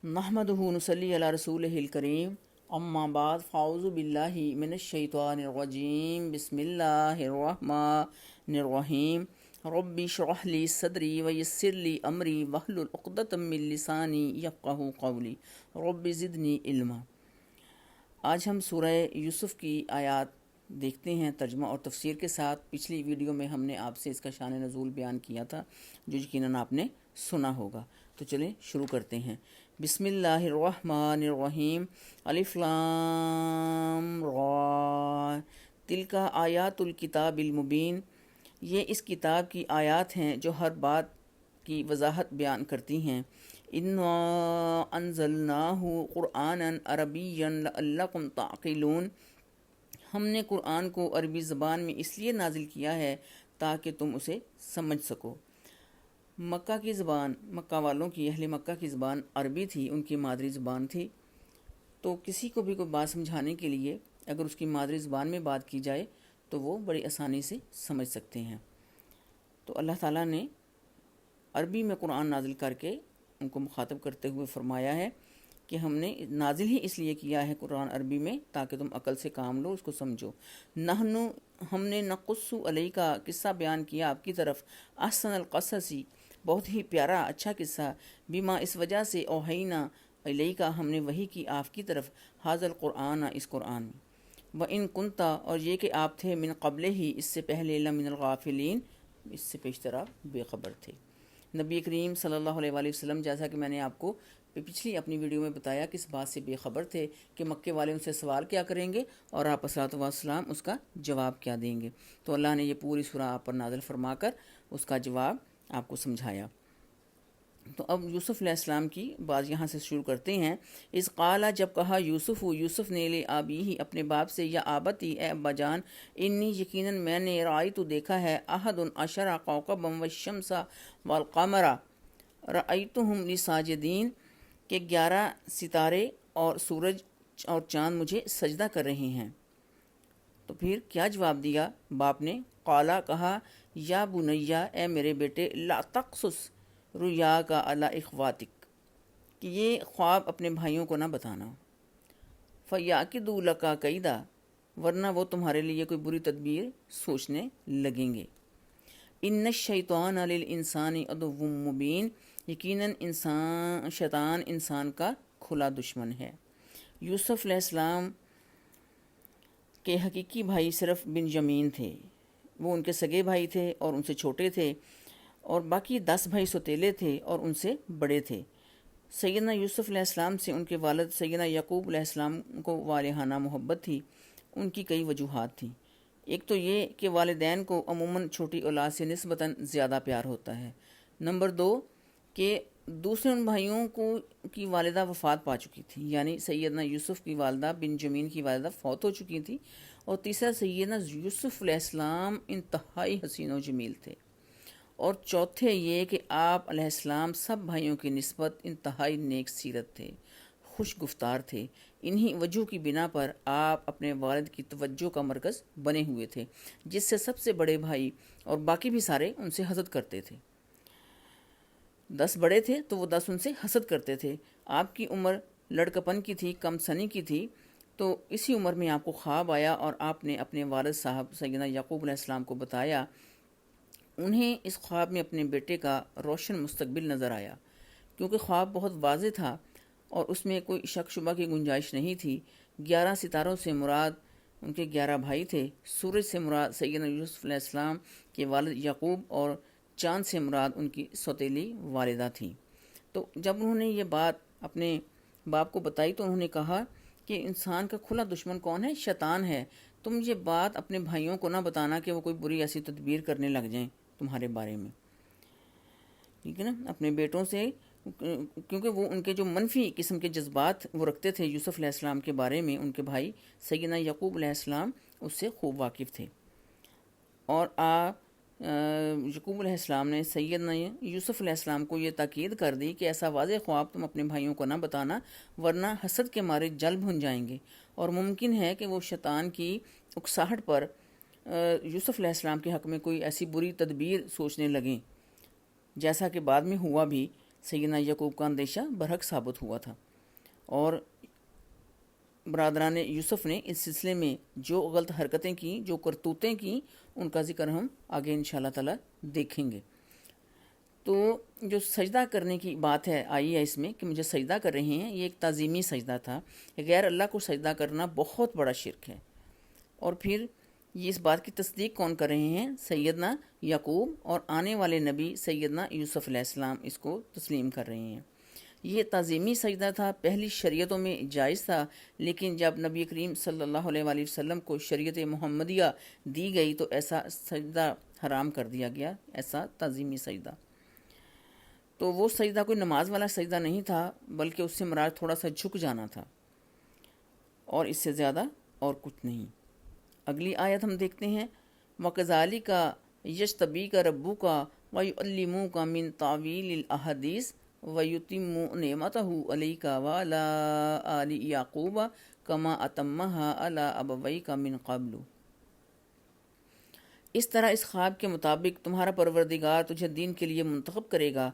نحمدہ نصلی علی رسولہ الکریم اما بعد فاعوذ باللہ من الشیطان الرجیم بسم اللہ الرحمن الرحیم رب اشرح لی صدری ویسر لی امری واحلل عقدۃ من لسانی یفقہوا قولی رب زدنی علما۔ آج ہم سورہ یوسف کی آیات دیکھتے ہیں ترجمہ اور تفسیر کے ساتھ۔ پچھلی ویڈیو میں ہم نے آپ سے اس کا شان نزول بیان کیا تھا جو یقیناً آپ نے سنا ہوگا، تو چلیں شروع کرتے ہیں۔ بسم اللہ الرحمن الرحیم، الف لام را، تلک آیات الکتاب المبین، یہ اس کتاب کی آیات ہیں جو ہر بات کی وضاحت بیان کرتی ہیں۔ انا انزلناہ قرآنا عربیا لعلکم تعقلون، ہم نے قرآن کو عربی زبان میں اس لیے نازل کیا ہے تاکہ تم اسے سمجھ سکو۔ مکہ کی زبان، مکہ والوں کی، اہل مکہ کی زبان عربی تھی، ان کی مادری زبان تھی، تو کسی کو بھی کوئی بات سمجھانے کے لیے اگر اس کی مادری زبان میں بات کی جائے تو وہ بڑی آسانی سے سمجھ سکتے ہیں۔ تو اللہ تعالیٰ نے عربی میں قرآن نازل کر کے ان کو مخاطب کرتے ہوئے فرمایا ہے کہ ہم نے نازل ہی اس لیے کیا ہے قرآن عربی میں تاکہ تم عقل سے کام لو، اس کو سمجھو۔ نحنو، ہم نے نقص علیہ کا قصہ بیان کیا آپ کی طرف، احسن القصصی، بہت ہی پیارا اچھا قصہ، بما، اس وجہ سے، اوحینا علیہ کا، ہم نے وحی کی آپ کی طرف، حاضر القرآن، اس قرآن میں، وَإِن كُنْتَ، اور یہ کہ آپ تھے، من قبل ہی، اس سے پہلے، لمن الغافلین، اس سے پیشتر آپ بے خبر تھے۔ نبی کریم صلی اللہ علیہ وآلہ وسلم، جیسا کہ میں نے آپ کو پچھلی اپنی ویڈیو میں بتایا، کس بات سے بے خبر تھے کہ مکے والے ان سے سوال کیا کریں گے اور آپ صلوات و سلام اس کا جواب کیا دیں گے۔ تو اللہ نے یہ پوری سورہ آپ پر نازل فرما کر اس کا جواب آپ کو سمجھایا۔ تو اب یوسف علیہ السلام کی بات یہاں سے شروع کرتے ہیں۔ اس قالا، جب کہا یوسف نے، لے آبی ہی، اپنے باپ سے، یا آبتی، اے ابا جان، انی، یقیناً میں نے، رأیت، دیکھا ہے، احد عشر کوکبا والشمس والقمر رأیتہم لی ساجدین، کہ 11 ستارے اور سورج اور چاند مجھے سجدہ کر رہے ہیں۔ تو پھر کیا جواب دیا باپ نے؟ قالا، کہا، یا بنیا، اے میرے بیٹے، لا تقصص رؤیاک علی اخواتک، کہ یہ خواب اپنے بھائیوں کو نہ بتانا، فیاکدوا لک کیدا، ورنہ وہ تمہارے لیے کوئی بری تدبیر سوچنے لگیں گے۔ ان الشیطان للانسان عدو مبین، یقیناً شیطان انسان کا کھلا دشمن ہے۔ یوسف علیہ السلام کے حقیقی بھائی صرف بنیامین تھے، وہ ان کے سگے بھائی تھے اور ان سے چھوٹے تھے، اور باقی 10 بھائی سوتیلے تھے اور ان سے بڑے تھے۔ سیدنا یوسف علیہ السلام سے ان کے والد سیدنا یعقوب علیہ السلام کو والہانہ محبت تھی۔ ان کی کئی وجوہات تھیں۔ ایک تو یہ کہ والدین کو عموماً چھوٹی اولاد سے نسبتاً زیادہ پیار ہوتا ہے۔ نمبر 2 کہ دوسرے ان بھائیوں کی والدہ وفات پا چکی تھی، یعنی سیدنا یوسف کی والدہ بنجمین کی والدہ فوت ہو چکی تھی، اور تیسرا سیدنا یوسف علیہ السلام انتہائی حسین و جمیل تھے، اور چوتھے یہ کہ آپ علیہ السلام سب بھائیوں کی نسبت انتہائی نیک سیرت تھے، خوش گفتار تھے۔ انہی وجہ کی بنا پر آپ اپنے والد کی توجہ کا مرکز بنے ہوئے تھے، جس سے سب سے بڑے بھائی اور باقی بھی سارے ان سے حسد کرتے تھے۔ 10 بڑے تھے تو وہ 10 ان سے حسد کرتے تھے۔ آپ کی عمر لڑکپن کی تھی، کم سنی کی تھی، تو اسی عمر میں آپ کو خواب آیا اور آپ نے اپنے والد صاحب سیدنا یعقوب علیہ السلام کو بتایا۔ انہیں اس خواب میں اپنے بیٹے کا روشن مستقبل نظر آیا، کیونکہ خواب بہت واضح تھا اور اس میں کوئی شک شبہ کی گنجائش نہیں تھی۔ 11 ستاروں سے مراد ان کے 11 بھائی تھے، سورج سے مراد سیدنا یوسف علیہ السلام کے والد یعقوب، اور چاند سے مراد ان کی سوتیلی والدہ تھیں۔ تو جب انہوں نے یہ بات اپنے باپ کو بتائی تو انہوں نے کہا کہ انسان کا کھلا دشمن کون ہے؟ شیطان ہے۔ تم یہ بات اپنے بھائیوں کو نہ بتانا کہ وہ کوئی بری ایسی تدبیر کرنے لگ جائیں تمہارے بارے میں، ٹھیک ہے نا، اپنے بیٹوں سے، کیونکہ وہ ان کے جو منفی قسم کے جذبات وہ رکھتے تھے یوسف علیہ السلام کے بارے میں، ان کے بھائی سیدنا یعقوب علیہ السلام اس سے خوب واقف تھے۔ اور یعقوب علیہ السلام نے سیدنا یوسف علیہ السلام کو یہ تاکید کر دی کہ ایسا واضح خواب تم اپنے بھائیوں کو نہ بتانا، ورنہ حسد کے مارے جل بھن جائیں گے، اور ممکن ہے کہ وہ شیطان کی اکساہٹ پر یوسف علیہ السلام کے حق میں کوئی ایسی بری تدبیر سوچنے لگیں، جیسا کہ بعد میں ہوا بھی۔ سیدنا یعقوب کا اندیشہ برحق ثابت ہوا تھا، اور برادران یوسف نے اس سلسلے میں جو غلط حرکتیں کیں، جو کرتوتیں کیں، ان کا ذکر ہم آگے انشاءاللہ تعالی دیکھیں گے۔ تو جو سجدہ کرنے کی بات آئی ہے اس میں کہ مجھے سجدہ کر رہے ہیں، یہ ایک تعظیمی سجدہ تھا۔ غیر اللہ کو سجدہ کرنا بہت بڑا شرک ہے، اور پھر یہ اس بات کی تصدیق کون کر رہے ہیں؟ سیدنا یعقوب اور آنے والے نبی سیدنا یوسف علیہ السلام اس کو تسلیم کر رہے ہیں۔ یہ تعظیمی سجدہ تھا، پہلی شریعتوں میں جائز تھا، لیکن جب نبی کریم صلی اللہ علیہ وآلہ وسلم کو شریعت محمدیہ دی گئی تو ایسا سجدہ حرام کر دیا گیا، ایسا تعظیمی سجدہ۔ تو وہ سجدہ کوئی نماز والا سجدہ نہیں تھا، بلکہ اس سے مراد تھوڑا سا جھک جانا تھا، اور اس سے زیادہ اور کچھ نہیں۔ اگلی آیت ہم دیکھتے ہیں، وَكَذَلِكَ يَجْتَبِيكَ رَبُّكَ وَيُعَلِّمُكَ مِن تَعْوِيلِ الْأَحَادِيثِ وَيُتِمُّ نِعْمَتَهُ عَلَيْكَ وَعَلَىٰ آلِ يَعْقُوبَ كَمَا أَتَمَّهَا عَلَىٰ أَبَوَيْكَ مِن قَبْلُ۔ اس طرح اس خواب کے مطابق تمہارا پروردگار تجھے دین کے لیے منتخب کرے گا،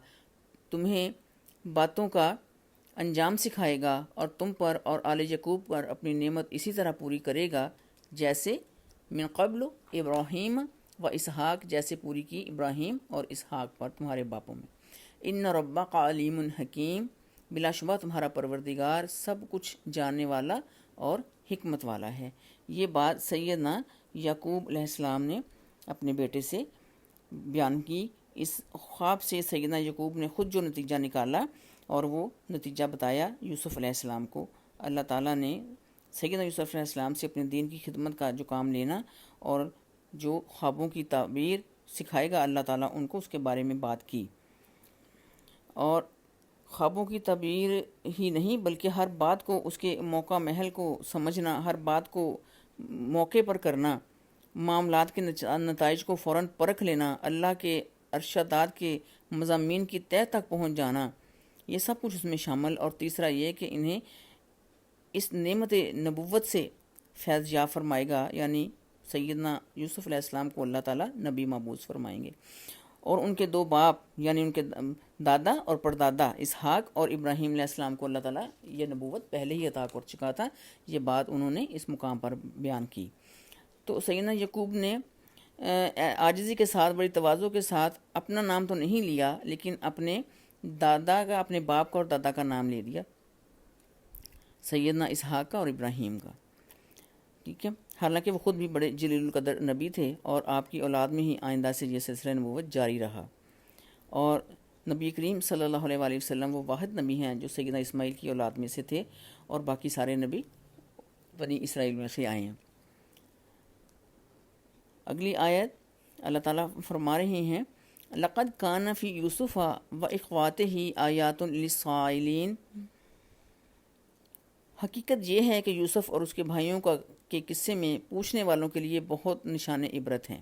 تمہیں باتوں کا انجام سکھائے گا، اور تم پر اور آل یعقوب پر اپنی نعمت اسی طرح پوری کرے گا جیسے من قبل ابراہیم و اسحاق، جیسے پوری کی ابراہیم اور اسحاق پر تمہارے باپوں میں۔ ان ربک علیم حکیم، بلا شبہ تمہارا پروردگار سب کچھ جاننے والا اور حکمت والا ہے۔ یہ بات سیدنا یعقوب علیہ السلام نے اپنے بیٹے سے بیان کی۔ اس خواب سے سیدنا یعقوب نے خود جو نتیجہ نکالا اور وہ نتیجہ بتایا یوسف علیہ السلام کو۔ اللہ تعالیٰ نے سیدنا یوسف علیہ السلام سے اپنے دین کی خدمت کا جو کام لینا اور جو خوابوں کی تعبیر سکھائے گا اللہ تعالیٰ ان کو، اس کے بارے میں بات کی۔ اور خوابوں کی تعبیر ہی نہیں بلکہ ہر بات کو اس کے موقع محل کو سمجھنا، ہر بات کو موقع پر کرنا، معاملات کے نتائج کو فوراً پرکھ لینا، اللہ کے ارشادات کے مضامین کی تہہ تک پہنچ جانا، یہ سب کچھ اس میں شامل۔ اور تیسرا یہ کہ انہیں اس نعمت نبوت سے فیض یاب فرمائے گا، یعنی سیدنا یوسف علیہ السلام کو اللہ تعالیٰ نبی مبعوث فرمائیں گے، اور ان کے دو باپ یعنی ان کے دادا اور پردادا اسحاق اور ابراہیم علیہ السلام کو اللہ تعالیٰ یہ نبوت پہلے ہی عطا کر چکا تھا۔ یہ بات انہوں نے اس مقام پر بیان کی۔ تو سیدنا یعقوب نے عاجزی کے ساتھ، بڑی تواضع کے ساتھ اپنا نام تو نہیں لیا، لیکن اپنے دادا کا، اپنے باپ کا اور دادا کا نام لے دیا، سیدنا اسحاق کا اور ابراہیم کا، ٹھیک ہے۔ حالانکہ وہ خود بھی بڑے جلیل القدر نبی تھے، اور آپ کی اولاد میں ہی آئندہ سے یہ سلسلہ نبوت جاری رہا، اور نبی کریم صلی اللہ علیہ وآلہ وسلم وہ واحد نبی ہیں جو سیدنا اسماعیل کی اولاد میں سے تھے، اور باقی سارے نبی بنی اسرائیل میں سے آئے ہیں۔ اگلی آیت اللہ تعالیٰ فرما رہے ہیں، لَقَدْ كَانَ فِي يُوسُفَ وَإِخْوَاتِهِ آيَاتٌ لِلسَّائِلِينَ، حقیقت یہ ہے کہ یوسف اور اس کے بھائیوں کے قصے میں پوچھنے والوں کے لیے بہت نشان عبرت ہیں۔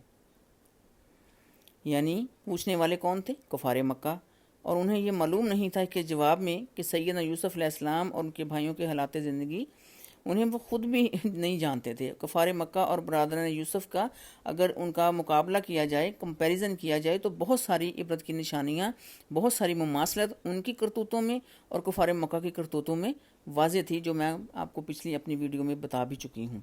یعنی پوچھنے والے کون تھے؟ کفار مکہ، اور انہیں یہ معلوم نہیں تھا کہ جواب میں کہ سیدنا یوسف علیہ السلام اور ان کے بھائیوں کے حالات زندگی انہیں وہ خود بھی نہیں جانتے تھے۔ کفار مکہ اور برادران یوسف کا اگر ان کا مقابلہ کیا جائے، کمپیریزن کیا جائے، تو بہت ساری عبرت کی نشانیاں، بہت ساری مماثلت ان کی کرتوتوں میں اور کفار مکہ کی کرتوتوں میں واضح تھی، جو میں آپ کو پچھلی اپنی ویڈیو میں بتا بھی چکی ہوں۔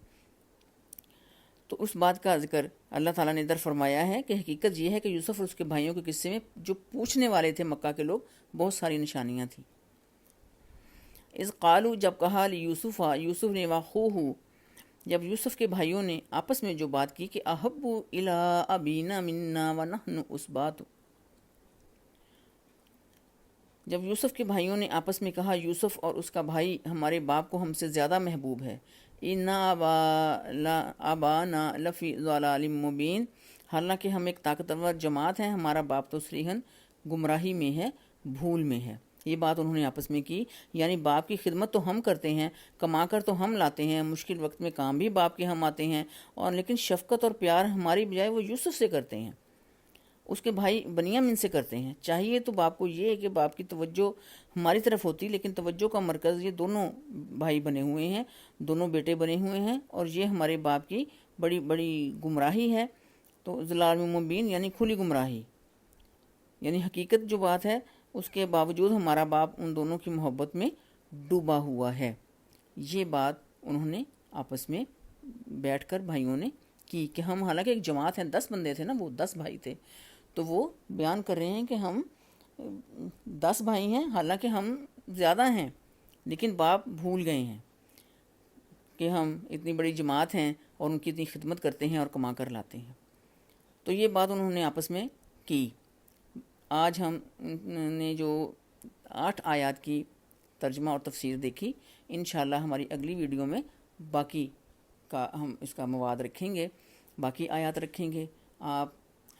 تو اس بات کا ذکر اللہ تعالیٰ نے در فرمایا ہے کہ حقیقت یہ ہے کہ یوسف اور اس کے بھائیوں کے قصے میں جو پوچھنے والے تھے مکہ کے لوگ، بہت ساری نشانیاں تھیں۔ اذ قالوا، جب کہا یوسف، یوسف نے، واخوہ، جب یوسف کے بھائیوں نے آپس میں جو بات کی کہ احب الی ابینا منا ونحن اسبات، جب یوسف کے بھائیوں نے آپس میں کہا یوسف اور اس کا بھائی ہمارے باپ کو ہم سے زیادہ محبوب ہے، ان ابانا لفی ضلال مبین، حالانکہ ہم ایک طاقتور جماعت ہیں، ہمارا باپ تو صریحاً گمراہی میں ہے، بھول میں ہے۔ یہ بات انہوں نے آپس میں کی، یعنی باپ کی خدمت تو ہم کرتے ہیں، کما کر تو ہم لاتے ہیں، مشکل وقت میں کام بھی باپ کے ہم آتے ہیں، اور لیکن شفقت اور پیار ہماری بجائے وہ یوسف سے کرتے ہیں، اس کے بھائی بنیامین سے کرتے ہیں۔ چاہیے تو باپ کو یہ ہے کہ باپ کی توجہ ہماری طرف ہوتی، لیکن توجہ کا مرکز یہ دونوں بھائی بنے ہوئے ہیں، دونوں بیٹے بنے ہوئے ہیں، اور یہ ہمارے باپ کی بڑی بڑی گمراہی ہے۔ تو ضلال مبین یعنی کھلی گمراہی، یعنی حقیقت جو بات ہے اس کے باوجود ہمارا باپ ان دونوں کی محبت میں ڈوبا ہوا ہے۔ یہ بات انہوں نے آپس میں بیٹھ کر بھائیوں نے کی کہ ہم حالانکہ ایک جماعت ہیں، 10 بندے تھے نا، وہ 10 بھائی تھے، تو وہ بیان کر رہے ہیں کہ ہم 10 بھائی ہیں، حالانکہ ہم زیادہ ہیں، لیکن باپ بھول گئے ہیں کہ ہم اتنی بڑی جماعت ہیں اور ان کی اتنی خدمت کرتے ہیں اور کما کر لاتے ہیں۔ تو یہ بات انہوں نے آپس میں کی۔ آج ہم نے جو 8 آیات کی ترجمہ اور تفسیر دیکھی، انشاءاللہ ہماری اگلی ویڈیو میں باقی کا ہم اس کا مواد رکھیں گے، باقی آیات رکھیں گے۔ آپ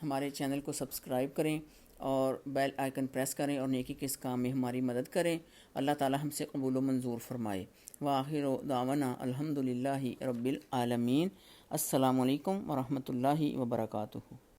ہمارے چینل کو سبسکرائب کریں اور بیل آئیکن پریس کریں اور نیکی کے اس کام میں ہماری مدد کریں۔ اللہ تعالی ہم سے قبول و منظور فرمائے۔ وآخر دعوانا الحمدللہ رب العالمین۔ السلام علیکم ورحمۃ اللہ وبرکاتہ۔